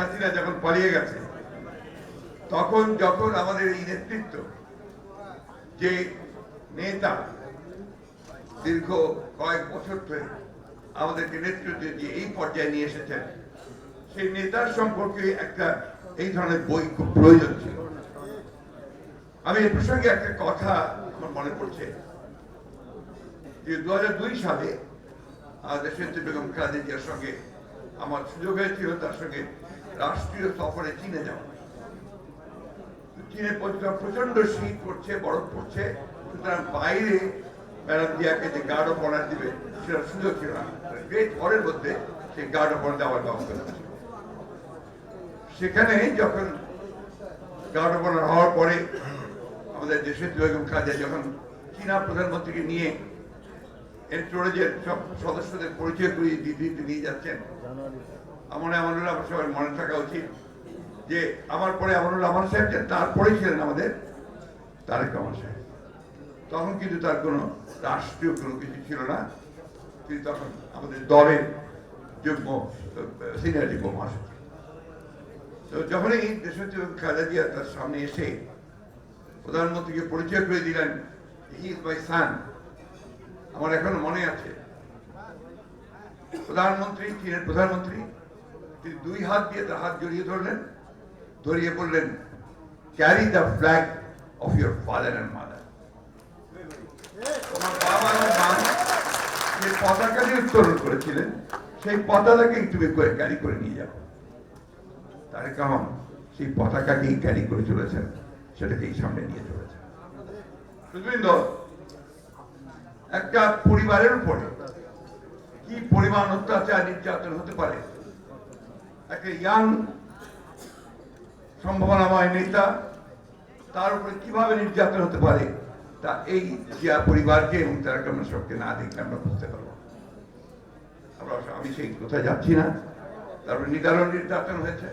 হাসিনা যখন পালিয়ে গেছে, তখন যখন আমাদের এই নেতৃত্ব, যে নেতা দীর্ঘ কয়েক বছর ধরে আমাদেরকে নেতৃত্ব দিয়ে এই পর্যায়ে নিয়ে এসেছেন, সেই নেতার সম্পর্কে একটা এই ধরনের বই খুব প্রয়োজন ছিল। আমি এ প্রসঙ্গে একটা কথা আমার মনে পড়ছে যে 2002 সালে দেশনেত্রী বেগম খালেদা জিয়ার সঙ্গে আমার সুযোগ হয়েছিল তার সঙ্গে রাষ্ট্রীয় সফরে চীনে যাওয়া। চীনে প্রচন্ড শীত পড়ছে, বরফ পড়ছে, সুতরাং বাইরে ম্যাডাম জিয়াকে যে গার্ড অফ অনার দিবে সেটা সুযোগ ছিল না। গ্রেট হলের মধ্যে সেই গার্ড অফ অনার দেওয়ার ব্যবস্থা ছিল। সেখানে যখন গার্ড অফ অনার হওয়ার পরে আমাদের দেশের বেগম খালেদা যখন চীনা প্রধানমন্ত্রীকে নিয়ে এনটোরেজের সব সদস্যদের পরিচয় করিয়ে দিতে নিয়ে যাচ্ছেন, আমার সবার মনে থাকা উচিত যে আমার পরে আমার সাহেব, তারপরে ছিলেন আমাদের তারেক রহমান সাহেব। তখন কিন্তু তার কোনো রাষ্ট্রীয় কোনো কিছু ছিল না, তিনি তখন আমাদের দলের যুগ্ম সিনিয়র যুগ্ম মহাসচিব। তো যখন এই দেশনেত্রী খালেদা জিয়া তার সামনে এসে প্রধানমন্ত্রীকে পরিচয় করে দিলেন, হি ইজ মাই সান, আমার এখনো মনে আছে প্রধানমন্ত্রী, চীনের প্রধানমন্ত্রী, তিনি দুই হাত দিয়ে তার হাত জড়িয়ে ধরলেন, ধরিয়ে বললেন, carry the flag of your father and mother. তোমার বাবা এবং মা যে পতাকা দিয়ে উত্তোলন করেছিলেন, সেই পতাকাকে তুমি করে ক্যারি করে নিয়ে যাও। তারেক রহমান সেই পতাকাকেই ক্যারি করে চলেছেন, সেটাকেই সামনে নিয়ে চলেছেন। শুধুবৃন্দ, একটা পরিবারের উপরে কি পরিমাণ অত্যাচার নির্যাতন হতে পারে, একটা ইয়াং সম্ভাবনাময় নেতা তার উপরে কিভাবে নির্যাতন হতে পারে, তা এই জিয়া পরিবারকে এবং তারেক রহমান সবকে না দেখলে আমরা বুঝতে পারবো। আমি সেই কোথায় যাচ্ছি না। তারপরে নিদারুণ নির্যাতন হয়েছে,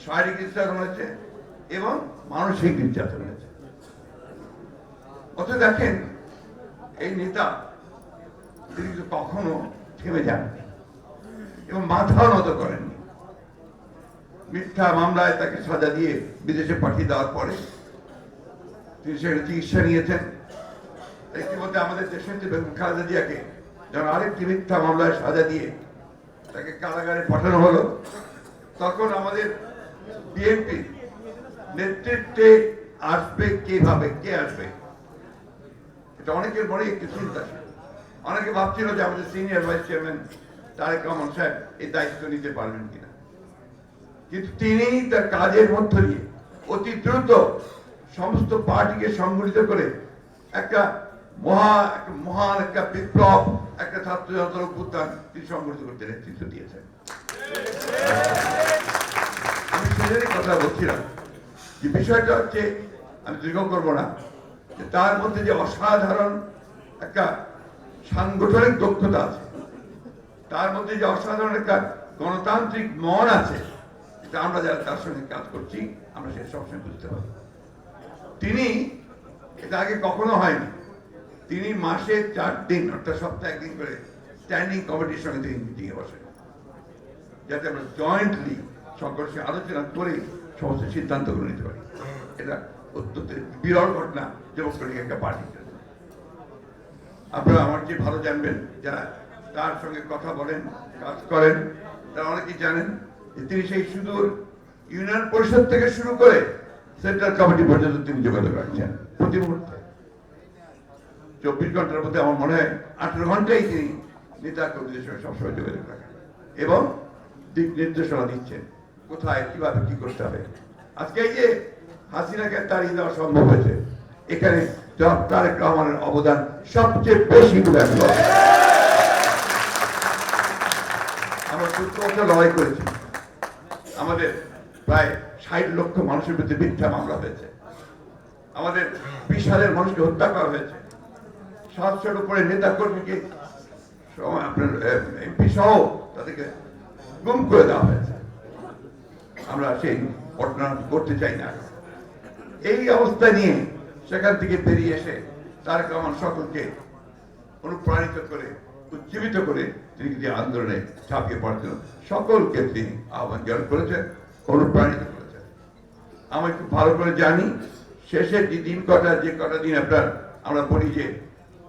শারীরিক নির্যাতন হয়েছে এবং মানসিক নির্যাতন হয়েছে। অথচ দেখেন, এই নেতা তিনি কখনো থেমে যাননি এবং মাথা নত করেননি। মিথ্যা মামলায় তাকে সাজা দিয়ে বিদেশে পাঠিয়ে দেওয়ার পরে তিনি সেখানে চিকিৎসা নিয়েছেন। ইতিমধ্যে আমাদের দেশের যে বেগম খালেদা জিয়াকে যখন আরেকটি মিথ্যা মামলায় সাজা দিয়ে তাকে কারাগারে পাঠানো হলো, তখন আমাদের বিএনপি নেতৃত্বে আসবে কিভাবে, কে আসবে, এটা অনেকের মনে একটি চিন্তা ছিল। অনেকে ভাবছিল যে আমাদের senior vice chairman Tarique Rahman সাহেব এই দায়িত্ব নিতে পারবেন কিনা, কিন্তু তিনি তার কাজের মধ্য দিয়ে অতি দ্রুত সমস্ত পার্টিকে সংগঠিত করে একটা মহান একটা বিপ্লব, একটা ছাত্র জনতার অভ্যুত্থান তিনি সংগঠিত করতে নেতৃত্ব দিয়েছেন। আমি সেটারই কথা বলছিলাম যে বিষয়টা হচ্ছে, আমি দীর্ঘ করবো না, যে তার মধ্যে যে অসাধারণ একটা সাংগঠনিক দক্ষতা আছে, তার মধ্যে যে অসাধারণ একটা গণতান্ত্রিক মন আছে, এটা আমরা যারা তার সঙ্গে কাজ করছি আমরা সেটা সবসময় বুঝতে পারি। তিনি এটা আগে কখনো হয়নি, তিনি মাসে 4 দিন অর্থাৎ সপ্তাহে 1 দিন করে স্ট্যান্ডিং কমিটির সঙ্গে তিনি মিটিংয়ে বসেন, যাতে আমরা জয়েন্টলি সংঘর্ষে আলোচনা করে সমস্ত সিদ্ধান্তগুলো নিতে পারি। এটা অত্যন্ত বিরল ঘটনা ডেমোক্রেটিক একটা পার্টির জন্য। আপনারা আমার চেয়ে ভালো জানবেন, যারা তার সঙ্গে কথা বলেন, কাজ করেন, তারা অনেকেই জানেন যে তিনি সেই সুদূর ইউনিয়ন পরিষদ থেকে শুরু করে সেন্ট্রাল কমিটি পর্যন্ত তিনি যোগাযোগ রাখছেন প্রতি মুহূর্তে। 24 ঘন্টার মধ্যে আমার মনে হয় 18 ঘন্টাই তিনি নেতা কর্মীদের সঙ্গে সবসময় যোগাযোগ রাখেন এবং দিক নির্দেশনা দিচ্ছেন কোথায় কিভাবে কি করতে হবে। আজকে এই যে হাসিনাকে তাড়িয়ে দেওয়া সম্ভব হয়েছে, এখানে তারেক রহমানের অবদান সবচেয়ে বেশি বলে আমি মনে করি। আমরা সূত্র লড়াই করেছি, আমাদের প্রায় 60 লক্ষ মানুষের বিরুদ্ধে মিথ্যা মামলা হয়েছে, আমাদের 20,000 মানুষকে হত্যা করা হয়েছে, 700-র উপরে নেতা কর্মীকে আপনার এমপি সহ তাদেরকে গুম করে দেওয়া হয়েছে। আমরা সেই ঘটনা করতে চাই না। এই অবস্থা নিয়ে সেখান থেকে বেরিয়ে এসে তারেক রহমান সকলকে অনুপ্রাণিত করে, উজ্জীবিত করে তিনি যে আন্দোলনে ঝাঁপিয়ে পড়ার জন্য সকলকে তিনি আহ্বান জ্ঞাপন করেছেন অনুপ্রাণিত করেছেন। আমি খুব ভালো করে জানি শেষের যে দিন কটা দিন আপনার আমরা বলি যে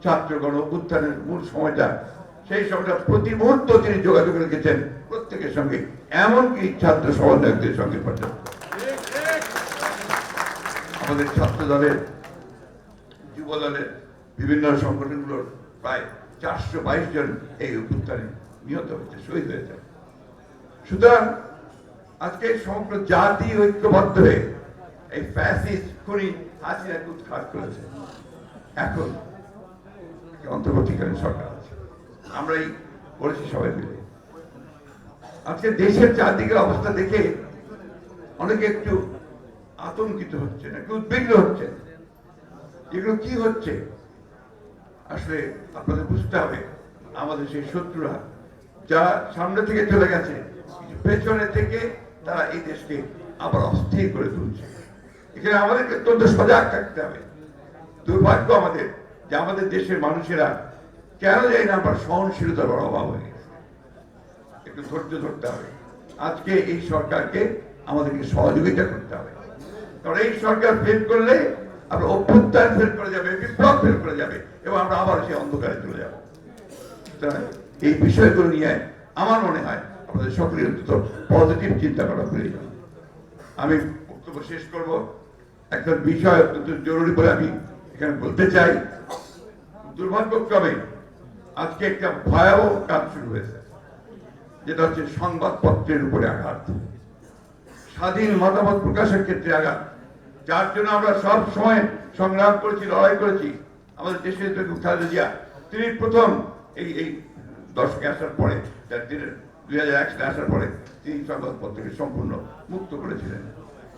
ছাত্রগণ অভ্যুত্থানের মূল সময়টা, সেই সময়টা প্রতি মুহূর্ত তিনি যোগাযোগ রেখেছেন প্রত্যেকের সঙ্গে, এমনকি ছাত্র সমন্বয়কদের সঙ্গে পর্যন্ত। আমাদের ছাত্র দলের, যুব দলের বিভিন্ন সংগঠনগুলোর প্রায় 422 জন এই অভ্যুত্থানে নিহত হয়েছে, শহীদ হয়েছে। সুতরাং আজকে সমগ্র জাতি ঐক্যবদ্ধ হয়ে এই ফ্যাসিস্ট খুনি হাসিনাকে উৎখাত করেছে। এখন অন্তর্বর্তীকালীন সরকার আছে, আমরাই করেছি সবাই মিলে। আজকে দেশের চারদিকের অবস্থা দেখে অনেকে একটু আতঙ্কিত হচ্ছে, একটু উদ্বিগ্ন হচ্ছে। এগুলো কি হচ্ছে আসলে আপনাদের বুঝতে হবে। আমাদের সেই শত্রুরা যা সামনে থেকে চলে গেছে, পেছনে থেকে তারা এই দেশকে আবার অস্থির করে তুলছে। এখানে আমাদেরকে অত্যন্ত সজাগ থাকতে হবে। দুর্ভাগ্য আমাদের যে আমাদের দেশের মানুষেরা কেন যায় না, আবার সহনশীলতার বড় অভাব হয়ে গেছে। একটু ধৈর্য ধরতে হবে। আজকে এই সরকারকে আমাদেরকে সহযোগিতা করতে হবে, কারণ এই সরকার ফেল করলে আমরা অভ্যুত্থান ফেল করে যাবে, বিপ্লব ফেল করে যাবে, এবং আমরা আবার সেই অন্ধকারে চলে যাব। এই বিষয়গুলো নিয়ে আমার মনে হয় আমাদের সকলের অন্তত পজিটিভ চিন্তা করা প্রয়োজন। আমি বক্তব্য শেষ করব, একটা বিষয় অত্যন্ত জরুরি বলে আমি এখানে বলতে চাই। দুর্ভাগ্যক্রমে আজকে একটা ভয়াবহ কাজ শুরু হয়েছে, যেটা হচ্ছে সংবাদপত্রের উপরে আঘাত, স্বাধীন মতামত প্রকাশের ক্ষেত্রে আঘাত, যার জন্য আমরা সব সময় সংগ্রাম করেছি, লড়াই করেছি। আমাদের দেশের খালেদা জিয়া তিনি প্রথম এই দশকে আসার পরে, 2001 সালে আসার পরে তিনি সংবাদপত্রকে সম্পূর্ণ মুক্ত করেছিলেন।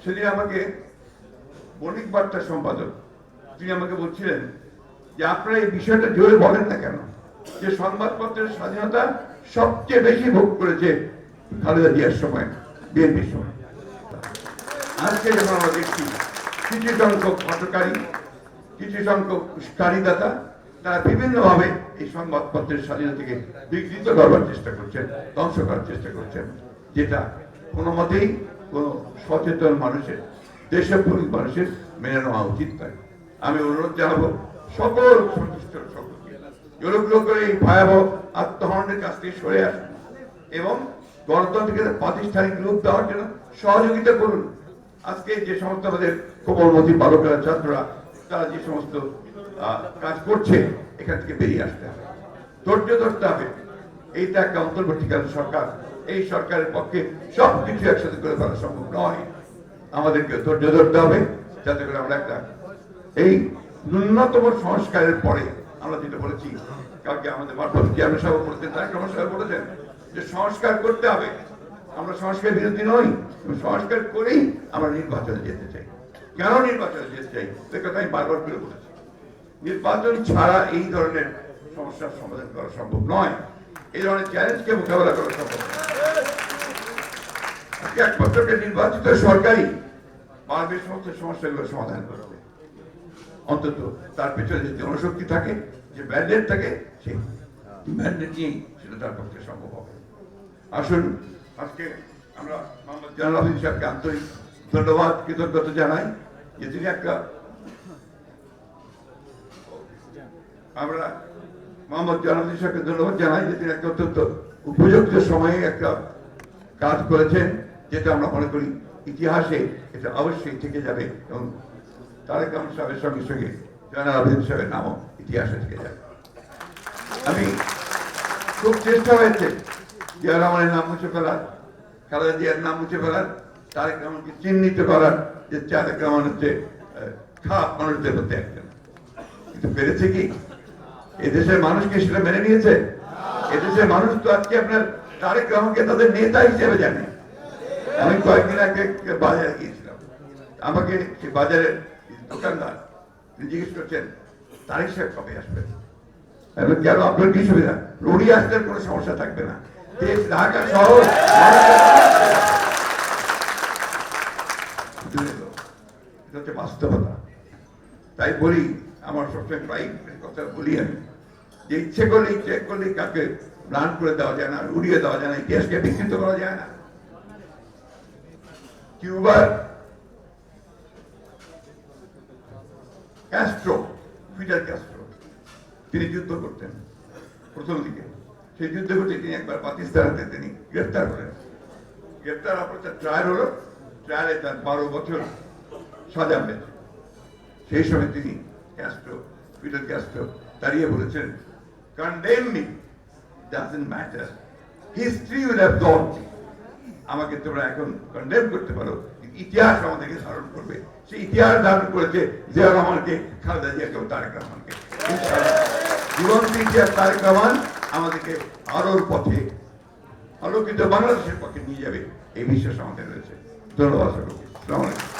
সেদিন আমাকে বণিক বার্তার সম্পাদক তিনি আমাকে বলছিলেন যে আপনারা এই বিষয়টা জোরে বলেন না কেন, যে সংবাদপত্রের স্বাধীনতা সবচেয়ে বেশি ভোগ করেছে খালেদা জিয়ার সময়, বিএনপির সময়। আজকে যখন আমরা দেখছি কিছু সংখ্যক হটকারী, কিছু সংখ্যক উস্কানিদাতা, তারা বিভিন্নভাবে এই সংবাদপত্রের স্বাধীনতাকে বিঘ্নিত করবার চেষ্টা করছেন, ধ্বংস করার চেষ্টা করছেন, যেটা কোনো মতেই কোনো সচেতন মানুষের, দেশপ্রেমিক মানুষের মেনে নেওয়া উচিত নয়। আমি অনুরোধ জানাবো সকল সংশ্লিষ্ট সকলকে এগুলো করে এই ভয়াবহ আত্মহরণের কাছ থেকে সরে আসুন এবং গণতন্ত্রকে প্রাতিষ্ঠানিক রূপ দেওয়ার জন্য সহযোগিতা করুন। আজকে যে সমস্ত আমাদের কোমলমতি বালকেরা, ছাত্ররা, তারা যে সমস্ত কাজ করছে, এখান থেকে বেরিয়ে আসতে হবে, ধৈর্য ধরতে হবে। এইটা একটা অন্তর্বর্তীকালীন সরকার, এই সরকারের পক্ষে সবকিছু একসাথে করে ফেলা সম্ভব নয়। আমাদেরকে ধৈর্য ধরতে হবে, যাতে করে আমরা একটা এই ন্যূনতম সংস্কারের পরে আমরা যেটা বলেছি, কালকে আমাদের মারফত চেয়ারম্যান সাহেব বলেছেন, তারেক রহমান সাহেব বলেছেন যে সংস্কার করতে হবে। আমরা সংস্কার বিরোধী নই, সংস্কার করেই আমরা নির্বাচনে যেতে চাই। কেন নির্বাচনে যেতে চাই সে কথা আমি বারবার করে বলেছি। নির্বাচন ছাড়া এই ধরনের সমস্যার সমাধান করা সম্ভব নয়, এই ধরনের চ্যালেঞ্জকে মোকাবেলা করা সম্ভব নয়। একমাত্র নির্বাচিত সরকারই পারবে সমস্ত সমস্যাগুলো সমাধান করতে। অন্তত তার পেছনে যে জনশক্তি থাকে, যে ম্যান্ডেট থাকে, সেই ম্যান্ডেট নিয়েই সেটা তার পক্ষে সম্ভব হবে। আসুন, আজকে আমরা মোহাম্মদ জালাল আবিদিন সাহেবকে আন্তরিক ধন্যবাদ, কৃতজ্ঞতা জানাই যে তিনি একটা, আমরা মোহাম্মদ জালাল আবিদিন সাহেবকে ধন্যবাদ জানাই যে তিনি একটা অত্যন্ত উপযুক্ত সময়ে একটা কাজ করেছেন, যেটা আমরা মনে করি ইতিহাসে এটা অবশ্যই থেকে যাবে, এবং তারেক রহমান সাহেবের সঙ্গে সঙ্গে জালাল আবিদিন সাহেবের নামও ইতিহাসে থেকে যাবে। আমি খুব চেষ্টা হয়েছে জিয়া রহমানের নাম মুছে ফেলার, খালেদা জিয়ার নাম মুছে ফেলার, তারেক রহমানকে চিহ্নিত করার, যে তারেক রহমান হচ্ছে খারাপ মানুষদের মধ্যে একজন। কিন্তু পেরেছে কি? এদেশের মানুষকে সেটা মেনে নিয়েছে? এদেশের মানুষ তো আজকে আপনার তারেক রহমানকে তাদের নেতা হিসেবে জানে। আমি কয়েকদিন আগে বাজারে গিয়েছিলাম, আমাকে সেই বাজারের দোকানদার জিজ্ঞেস করছেন তারেক সাহেব কবে আসবেন। কেন, আপনার কি সুবিধা? রুড়ি আসতে কোনো সমস্যা থাকবে না, দেশ ঢাকা শহর হচ্ছে বাস্তবতা। তাই বলি, আমার সবসময় প্রায় কথা বলি আমি, যে ইচ্ছে করলে কাকে রান করে দেওয়া যায় না, উড়িয়ে দেওয়া যায় না, ইতিহাসকে বিকৃত করা যায় না। কিউবার ক্যাস্ট্রো, ফিডেল ক্যাস্ট্রো, তিনি যুদ্ধ করতেন প্রথম দিকে। সেই যুদ্ধ করতে তিনি একবার পাকিস্তানে তিনি গ্রেফতার করেন। গ্রেফতার অপরাধ ট্রায়াল হলো, ট্রায়ালে তার 12 বছর সাজা হয়েছে। সেই সময় তিনি ক্যাস্ট্রো, ফিডেল ক্যাস্ট্রো দাঁড়িয়ে বলেছেন, condemn me, doesn't matter, history will have gone me. আমাকে তোমরা এখন কন্ডেম করতে পারো, ইতিহাস আমাদেরকে ধারণ করবে। সেই ইতিহাস ধারণ করেছে জিয়া রহমানকে, খালেদা জিয়াকে, তারেক রহমানকে। জীবন্ত ইতিহাস তারেক রহমান আমাদেরকে আলোর পথে, আলোকিত বাংলাদেশের পক্ষে নিয়ে যাবে, এই বিশ্বাস আমাদের রয়েছে। ধন্যবাদ সকলকে। আসসালামু আলাইকুম।